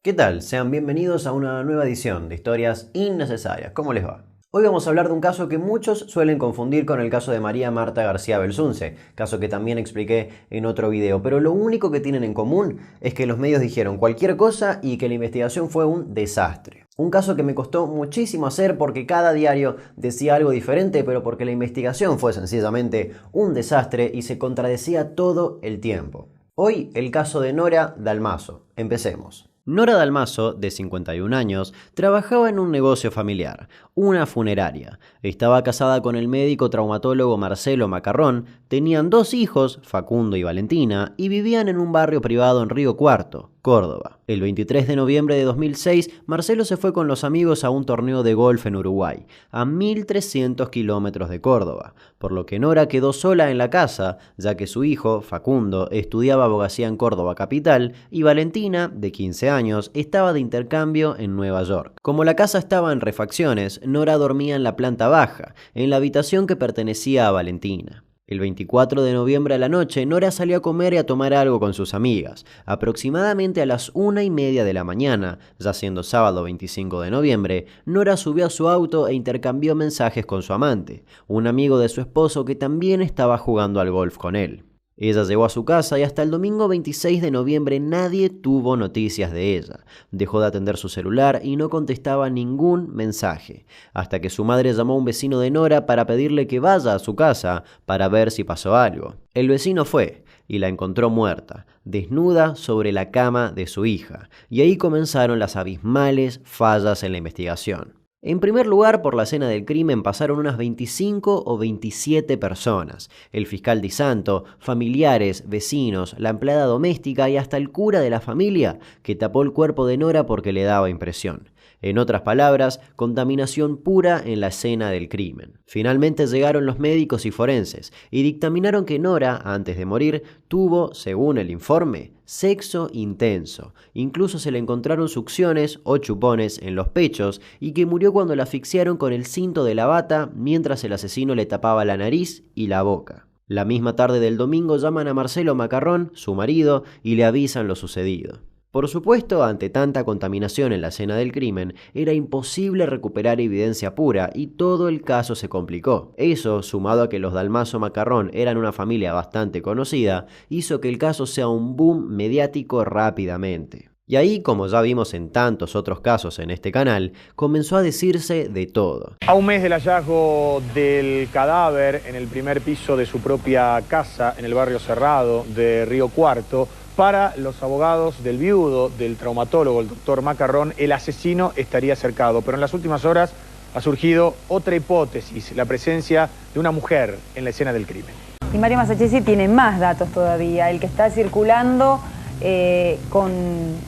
¿Qué tal? Sean bienvenidos a una nueva edición de Historias Innecesarias. ¿Cómo les va? Hoy vamos a hablar de un caso que muchos suelen confundir con el caso de María Marta García Belsunce, caso que también expliqué en otro video, pero lo único que tienen en común es que los medios dijeron cualquier cosa y que la investigación fue un desastre. Un caso que me costó muchísimo hacer porque cada diario decía algo diferente, pero porque la investigación fue sencillamente un desastre y se contradecía todo el tiempo. Hoy el caso de Nora Dalmaso. Empecemos. Nora Dalmaso, de 51 años, trabajaba en un negocio familiar, una funeraria. Estaba casada con el médico traumatólogo Marcelo Macarrón, tenían 2 hijos, Facundo y Valentina, y vivían en un barrio privado en Río Cuarto, Córdoba. El 23 de noviembre de 2006, Marcelo se fue con los amigos a un torneo de golf en Uruguay, a 1300 kilómetros de Córdoba, por lo que Nora quedó sola en la casa, ya que su hijo, Facundo, estudiaba abogacía en Córdoba capital y Valentina, de 15 años, estaba de intercambio en Nueva York. Como la casa estaba en refacciones, Nora dormía en la planta baja, en la habitación que pertenecía a Valentina. El 24 de noviembre a la noche, Nora salió a comer y a tomar algo con sus amigas. Aproximadamente a las 1:30 de la mañana, ya siendo sábado 25 de noviembre, Nora subió a su auto e intercambió mensajes con su amante, un amigo de su esposo que también estaba jugando al golf con él. Ella llegó a su casa y hasta el domingo 26 de noviembre nadie tuvo noticias de ella. Dejó de atender su celular y no contestaba ningún mensaje, hasta que su madre llamó a un vecino de Nora para pedirle que vaya a su casa para ver si pasó algo. El vecino fue y la encontró muerta, desnuda sobre la cama de su hija, y ahí comenzaron las abismales fallas en la investigación. En primer lugar, por la escena del crimen pasaron unas 25 o 27 personas. El fiscal Di Santo, familiares, vecinos, la empleada doméstica y hasta el cura de la familia, que tapó el cuerpo de Nora porque le daba impresión. En otras palabras, contaminación pura en la escena del crimen. Finalmente llegaron los médicos y forenses y dictaminaron que Nora, antes de morir, tuvo, según el informe, sexo intenso. Incluso se le encontraron succiones o chupones en los pechos y que murió cuando la asfixiaron con el cinto de la bata mientras el asesino le tapaba la nariz y la boca. La misma tarde del domingo llaman a Marcelo Macarrón, su marido, y le avisan lo sucedido. Por supuesto, ante tanta contaminación en la escena del crimen, era imposible recuperar evidencia pura y todo el caso se complicó. Eso, sumado a que los Dalmaso Macarrón eran una familia bastante conocida, hizo que el caso sea un boom mediático rápidamente. Y ahí, como ya vimos en tantos otros casos en este canal, comenzó a decirse de todo. A un mes del hallazgo del cadáver en el primer piso de su propia casa en el barrio Cerrado de Río Cuarto, para los abogados del viudo del traumatólogo, el doctor Macarrón, el asesino estaría cercado. Pero en las últimas horas ha surgido otra hipótesis, la presencia de una mujer en la escena del crimen. Y Mario Masachesi tiene más datos todavía, el que está circulando en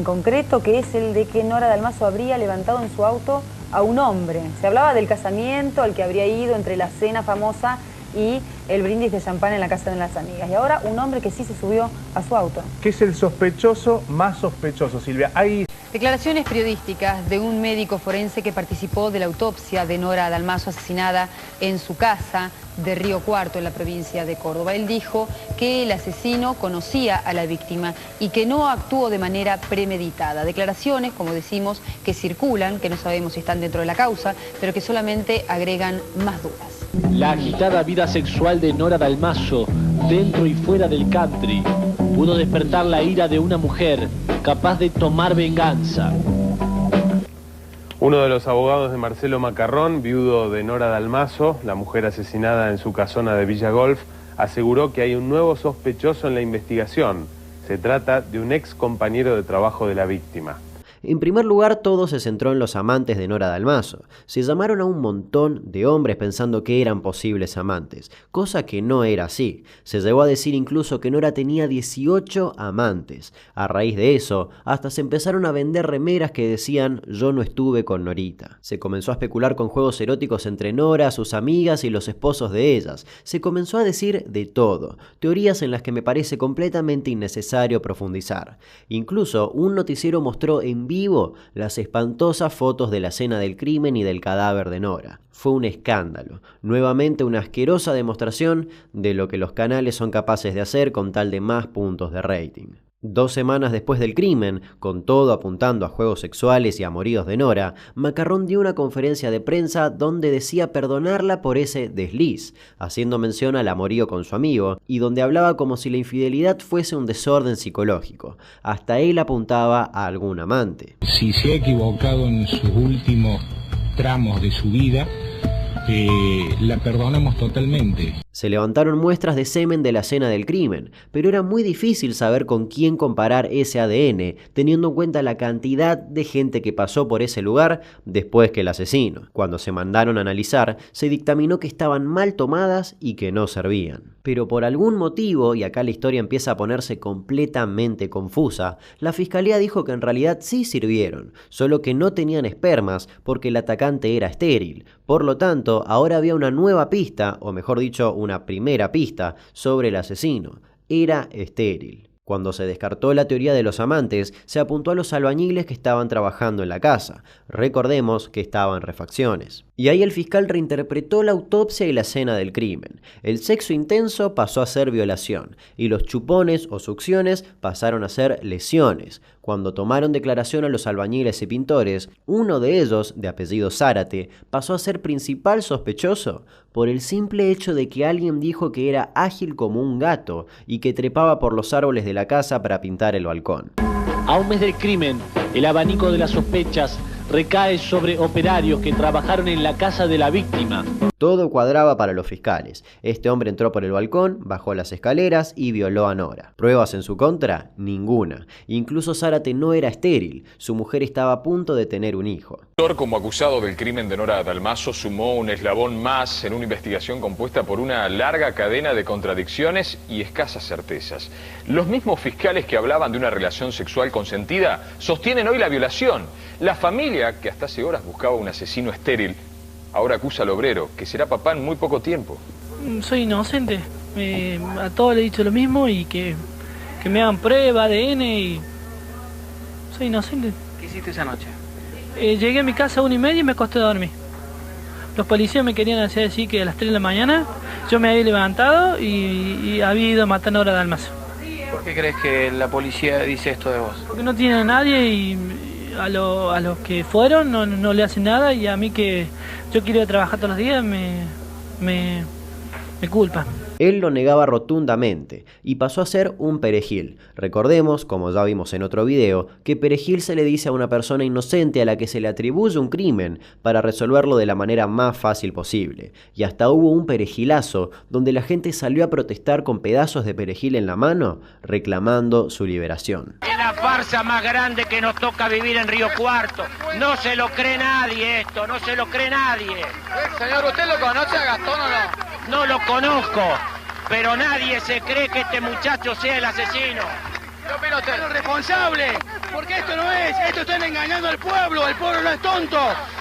concreto, que es el de que Nora Dalmaso habría levantado en su auto a un hombre. Se hablaba del casamiento al que habría ido entre la cena famosa y el brindis de champán en la casa de las amigas. Y ahora un hombre que sí se subió a su auto. ¿Qué es el sospechoso más sospechoso, Silvia? Hay declaraciones periodísticas de un médico forense que participó de la autopsia de Nora Dalmaso asesinada en su casa de Río Cuarto, en la provincia de Córdoba. Él dijo que el asesino conocía a la víctima y que no actuó de manera premeditada. Declaraciones, como decimos, que circulan, que no sabemos si están dentro de la causa, pero que solamente agregan más dudas. La agitada vida sexual de Nora Dalmaso, dentro y fuera del country, pudo despertar la ira de una mujer capaz de tomar venganza. Uno de los abogados de Marcelo Macarrón, viudo de Nora Dalmaso, la mujer asesinada en su casona de Villa Golf, aseguró que hay un nuevo sospechoso en la investigación. Se trata de un ex compañero de trabajo de la víctima. En primer lugar, todo se centró en los amantes de Nora Dalmaso. Se llamaron a un montón de hombres pensando que eran posibles amantes, cosa que no era así. Se llegó a decir incluso que Nora tenía 18 amantes. A raíz de eso, hasta se empezaron a vender remeras que decían "yo no estuve con Norita". Se comenzó a especular con juegos eróticos entre Nora, sus amigas y los esposos de ellas. Se comenzó a decir de todo, teorías en las que me parece completamente innecesario profundizar. Incluso un noticiero mostró en vivo las espantosas fotos de la escena del crimen y del cadáver de Nora. Fue un escándalo, nuevamente una asquerosa demostración de lo que los canales son capaces de hacer con tal de más puntos de rating. 2 semanas después del crimen, con todo apuntando a juegos sexuales y amoríos de Nora, Macarrón dio una conferencia de prensa donde decía perdonarla por ese desliz, haciendo mención al amorío con su amigo, y donde hablaba como si la infidelidad fuese un desorden psicológico. Hasta él apuntaba a algún amante. Si se ha equivocado en sus últimos tramos de su vida, la perdonamos totalmente. Se levantaron muestras de semen de la escena del crimen, pero era muy difícil saber con quién comparar ese ADN, teniendo en cuenta la cantidad de gente que pasó por ese lugar después que el asesino. Cuando se mandaron a analizar, se dictaminó que estaban mal tomadas y que no servían. Pero por algún motivo, y acá la historia empieza a ponerse completamente confusa, la fiscalía dijo que en realidad sí sirvieron, solo que no tenían espermas porque el atacante era estéril. Por lo tanto, ahora había una nueva pista, o mejor dicho, una primera pista sobre el asesino. Era estéril. Cuando se descartó la teoría de los amantes, se apuntó a los albañiles que estaban trabajando en la casa. Recordemos que estaban en refacciones. Y ahí el fiscal reinterpretó la autopsia y la escena del crimen. El sexo intenso pasó a ser violación, y los chupones o succiones pasaron a ser lesiones. Cuando tomaron declaración a los albañiles y pintores, uno de ellos, de apellido Zárate, pasó a ser principal sospechoso por el simple hecho de que alguien dijo que era ágil como un gato y que trepaba por los árboles de la casa para pintar el balcón. A un mes del crimen, el abanico de las sospechas recae sobre operarios que trabajaron en la casa de la víctima. Todo cuadraba para los fiscales. Este hombre entró por el balcón, bajó las escaleras y violó a Nora. ¿Pruebas en su contra? Ninguna. Incluso Zárate no era estéril. Su mujer estaba a punto de tener un hijo. Como acusado del crimen de Nora Dalmaso, sumó un eslabón más en una investigación compuesta por una larga cadena de contradicciones y escasas certezas. Los mismos fiscales que hablaban de una relación sexual consentida sostienen hoy la violación. La familia, que hasta hace horas buscaba un asesino estéril, ahora acusa al obrero, que será papá en muy poco tiempo. Soy inocente. A todos le he dicho lo mismo y que me hagan prueba, ADN y... Soy inocente. ¿Qué hiciste esa noche? Llegué a mi casa a 1:30 y me acosté a dormir. Los policías me querían hacer decir que a las 3 de la mañana yo me había levantado y había ido a matar a Nora Dalmaso. ¿Por qué crees que la policía dice esto de vos? Porque no tiene a nadie y a los que fueron no le hacen nada, y a mí que yo quiero ir a trabajar todos los días me culpan. Él lo negaba rotundamente y pasó a ser un perejil. Recordemos, como ya vimos en otro video, que perejil se le dice a una persona inocente a la que se le atribuye un crimen para resolverlo de la manera más fácil posible. Y hasta hubo un perejilazo donde la gente salió a protestar con pedazos de perejil en la mano, reclamando su liberación. Es la farsa más grande que nos toca vivir en Río Cuarto. No se lo cree nadie esto, no se lo cree nadie. Señor, ¿usted lo conoce a Gastón o no? No lo conozco, pero nadie se cree que este muchacho sea el asesino. ¿Qué opina usted? ¡Los responsables! Porque esto no es, esto están engañando al pueblo no es tonto,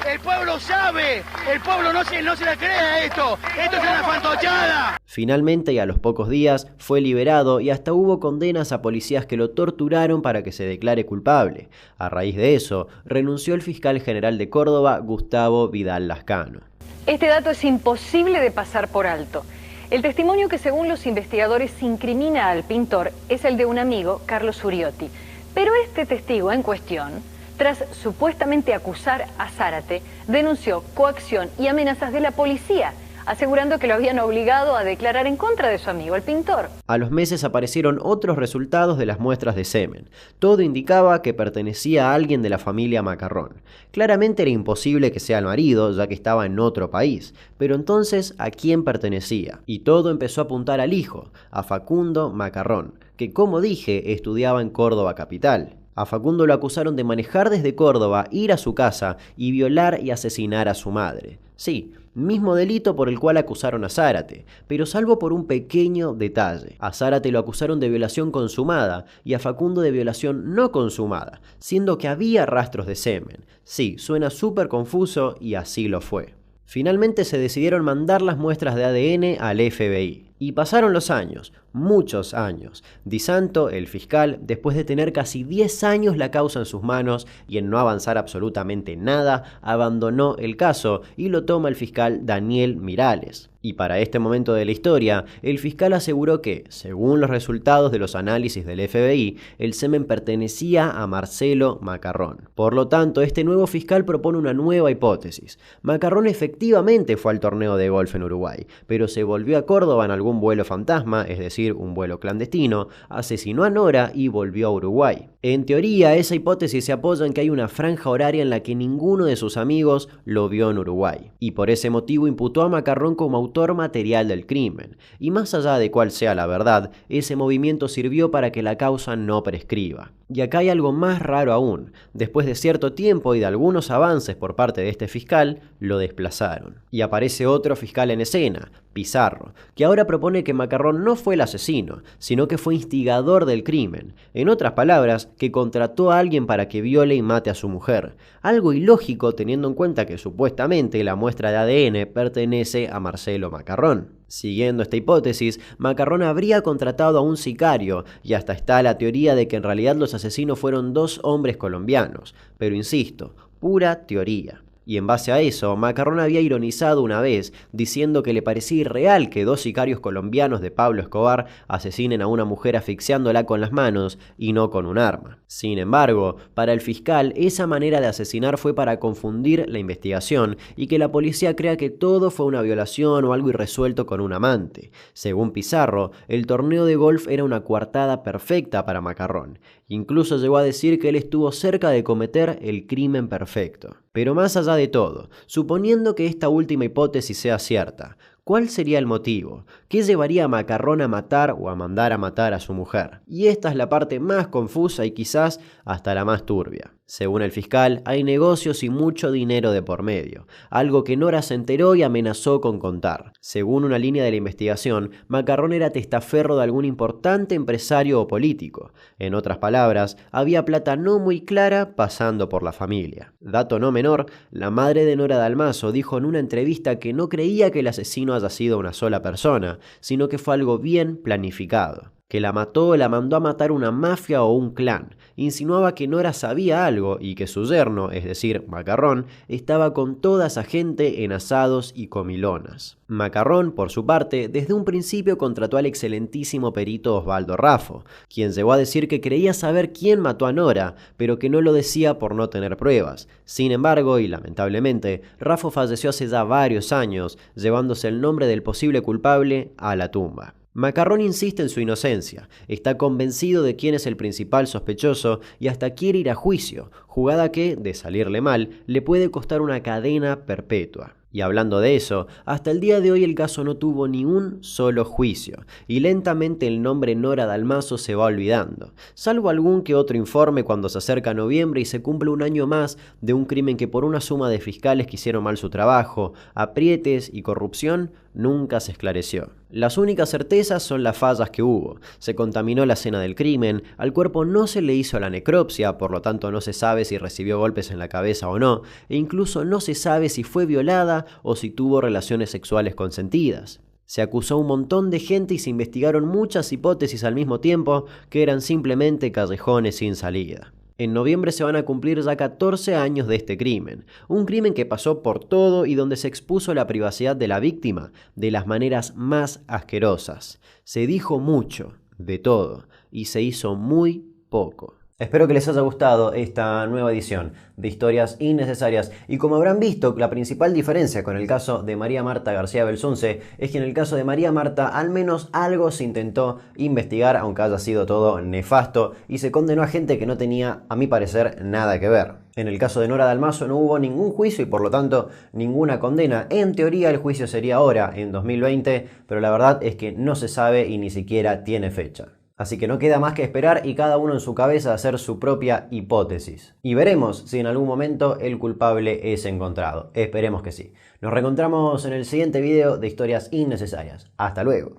el pueblo sabe, el pueblo no se la cree a esto es una fantochada. Finalmente, y a los pocos días, fue liberado y hasta hubo condenas a policías que lo torturaron para que se declare culpable. A raíz de eso, renunció el fiscal general de Córdoba, Gustavo Vidal Lascano. Este dato es imposible de pasar por alto. El testimonio que según los investigadores incrimina al pintor es el de un amigo, Carlos Uriotti. Pero este testigo en cuestión, tras supuestamente acusar a Zárate, denunció coacción y amenazas de la policía, asegurando que lo habían obligado a declarar en contra de su amigo, el pintor. A los meses aparecieron otros resultados de las muestras de semen. Todo indicaba que pertenecía a alguien de la familia Macarrón. Claramente era imposible que sea el marido, ya que estaba en otro país. Pero entonces, ¿a quién pertenecía? Y todo empezó a apuntar al hijo, a Facundo Macarrón, que, como dije, estudiaba en Córdoba capital. A Facundo lo acusaron de manejar desde Córdoba, ir a su casa y violar y asesinar a su madre. Sí, mismo delito por el cual acusaron a Zárate, pero salvo por un pequeño detalle. A Zárate lo acusaron de violación consumada y a Facundo de violación no consumada, siendo que había rastros de semen. Sí, suena súper confuso y así lo fue. Finalmente se decidieron mandar las muestras de ADN al FBI. Y pasaron los años, muchos años. Di Santo, el fiscal, después de tener casi 10 años la causa en sus manos y en no avanzar absolutamente nada, abandonó el caso y lo toma el fiscal Daniel Mirales. Y para este momento de la historia, el fiscal aseguró que, según los resultados de los análisis del FBI, el semen pertenecía a Marcelo Macarrón. Por lo tanto, este nuevo fiscal propone una nueva hipótesis. Macarrón efectivamente fue al torneo de golf en Uruguay, pero se volvió a Córdoba en algún vuelo fantasma, es decir, un vuelo clandestino, asesinó a Nora y volvió a Uruguay. En teoría, esa hipótesis se apoya en que hay una franja horaria en la que ninguno de sus amigos lo vio en Uruguay, y por ese motivo imputó a Macarrón como autor material del crimen. Y más allá de cuál sea la verdad, ese movimiento sirvió para que la causa no prescriba. Y acá hay algo más raro aún. Después de cierto tiempo y de algunos avances por parte de este fiscal, lo desplazaron. Y aparece otro fiscal en escena, Pizarro, que ahora propone que Macarrón no fue el asesino, sino que fue instigador del crimen. En otras palabras, que contrató a alguien para que viole y mate a su mujer. Algo ilógico teniendo en cuenta que supuestamente la muestra de ADN pertenece a Marcelo Macarrón. Siguiendo esta hipótesis, Macarrón habría contratado a un sicario, y hasta está la teoría de que en realidad los asesinos fueron 2 hombres colombianos. Pero insisto, pura teoría. Y en base a eso, Macarrón había ironizado una vez, diciendo que le parecía irreal que 2 sicarios colombianos de Pablo Escobar asesinen a una mujer asfixiándola con las manos y no con un arma. Sin embargo, para el fiscal, esa manera de asesinar fue para confundir la investigación y que la policía crea que todo fue una violación o algo irresuelto con un amante. Según Pizarro, el torneo de golf era una coartada perfecta para Macarrón. Incluso llegó a decir que él estuvo cerca de cometer el crimen perfecto. Pero más allá de todo, suponiendo que esta última hipótesis sea cierta, ¿cuál sería el motivo? ¿Qué llevaría a Macarrón a matar o a mandar a matar a su mujer? Y esta es la parte más confusa y quizás hasta la más turbia. Según el fiscal, hay negocios y mucho dinero de por medio, algo que Nora se enteró y amenazó con contar. Según una línea de la investigación, Macarrón era testaferro de algún importante empresario o político. En otras palabras, había plata no muy clara pasando por la familia. Dato no menor, la madre de Nora Dalmaso dijo en una entrevista que no creía que el asesino haya sido una sola persona, sino que fue algo bien planificado. Que la mató o la mandó a matar una mafia o un clan. Insinuaba que Nora sabía algo y que su yerno, es decir, Macarrón, estaba con toda esa gente en asados y comilonas. Macarrón, por su parte, desde un principio contrató al excelentísimo perito Osvaldo Raffo, quien llegó a decir que creía saber quién mató a Nora, pero que no lo decía por no tener pruebas. Sin embargo, y lamentablemente, Raffo falleció hace ya varios años, llevándose el nombre del posible culpable a la tumba. Macarrón insiste en su inocencia, está convencido de quién es el principal sospechoso y hasta quiere ir a juicio, jugada que, de salirle mal, le puede costar una cadena perpetua. Y hablando de eso, hasta el día de hoy el caso no tuvo ni un solo juicio, y lentamente el nombre Nora Dalmaso se va olvidando, salvo algún que otro informe cuando se acerca noviembre y se cumple un año más de un crimen que por una suma de fiscales que hicieron mal su trabajo, aprietes y corrupción, nunca se esclareció. Las únicas certezas son las fallas que hubo. Se contaminó la escena del crimen, al cuerpo no se le hizo la necropsia, por lo tanto no se sabe si recibió golpes en la cabeza o no, e incluso no se sabe si fue violada o si tuvo relaciones sexuales consentidas. Se acusó a un montón de gente y se investigaron muchas hipótesis al mismo tiempo que eran simplemente callejones sin salida. En noviembre se van a cumplir ya 14 años de este crimen, un crimen que pasó por todo y donde se expuso la privacidad de la víctima de las maneras más asquerosas. Se dijo mucho, de todo, y se hizo muy poco. Espero que les haya gustado esta nueva edición de Historias Innecesarias y como habrán visto, la principal diferencia con el caso de María Marta García Belsunce es que en el caso de María Marta al menos algo se intentó investigar, aunque haya sido todo nefasto y se condenó a gente que no tenía, a mi parecer, nada que ver. En el caso de Nora Dalmaso no hubo ningún juicio y por lo tanto ninguna condena. En teoría el juicio sería ahora, en 2020, pero la verdad es que no se sabe y ni siquiera tiene fecha. Así que no queda más que esperar y cada uno en su cabeza hacer su propia hipótesis. Y veremos si en algún momento el culpable es encontrado. Esperemos que sí. Nos reencontramos en el siguiente video de Historias Innecesarias. Hasta luego.